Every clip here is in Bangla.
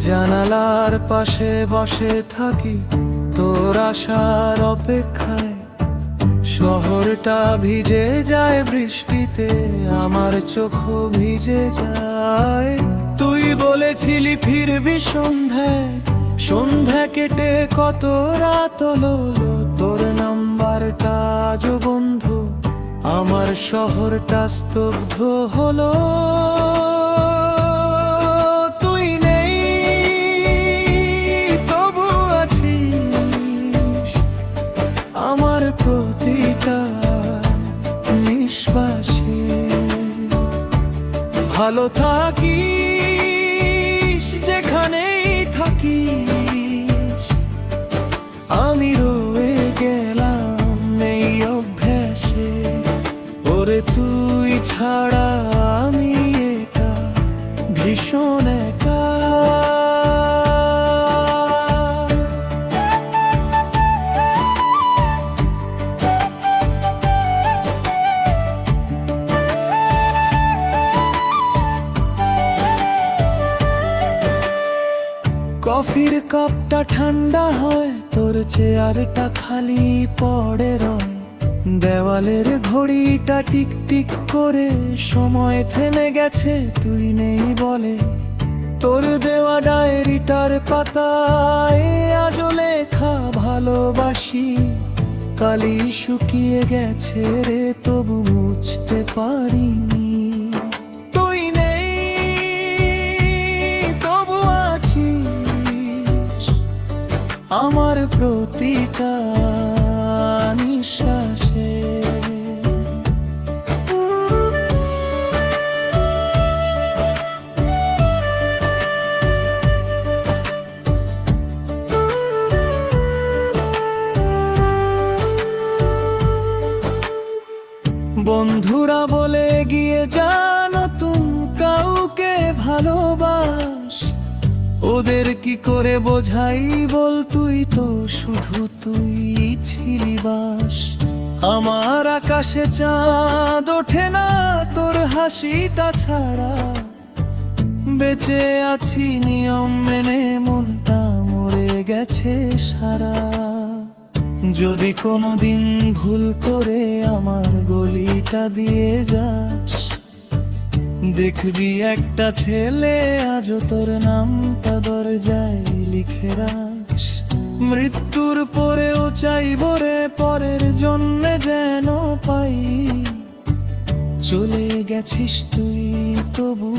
জানালার পাশে বসে থাকি তোর আসার অপেক্ষায়। শহরটা ভিজে যায় বৃষ্টিতে, আমার চোখও ভিজে যায়। তুই বলেছিলি ফিরবি সন্ধ্যায়, সন্ধ্যা কেটে কত রাত হলো। তোর নাম্বারটা আজও বন্ধ, আমার শহরটা স্তব্ধ হলো। তুই নেই তবু আছিস আমার প্রতিটা নিঃশ্বাসে। ভালো থাকিস যেখানেই থাকিস, আমি রয়ে গেলাম এই অভ্যাসে। ওরে তুই ছাড়া আমি একা, ভীষণ একা। কফির কাপটা ঠান্ডা হয়, তোর চেয়ারটা খালি পড়ে রয়। দেওয়ালের ঘড়িটা টিক টিক করে সময় থেমে গেছে, তুই নেই বলে। তোর দেওয়া ডায়েরিটার পাতায় আজও লেখা ভালোবাসি। কালি শুকিয়ে গেছে রে, তবু মুছতে পারিনি। তুই নেই তবু আছিস আমার প্রতিটা নিঃশ্বাসে। বন্ধুরা বলে গিয়ে জানো তুম কাউকে ভালোবাস, ওদের কি করে বোঝাই বল, তুই তো শুধু তুই ছিলি বাস। আমার আকাশে চাঁদ ওঠে না তোর হাসিটা ছাড়া। বেঁচে আছি নিয়ম মেনে, মনটা মরে গেছে সারা। যদি কোনোদিন ভুল করে আমার গলিটা দিয়ে যাস, দেখবি একটা ছেলে আজও তোর নামটা দরজায় লিখে রাখ। মৃত্যুর পরেও চাইব রে পরের জন্মে যেন পাই। চলে গেছিস তুই তবু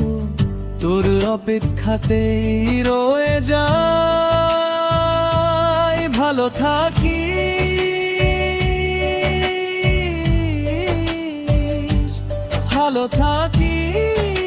তোর অপেক্ষাতেই রয়ে যাই। ভালো থাকিস, ভালো থাকিস।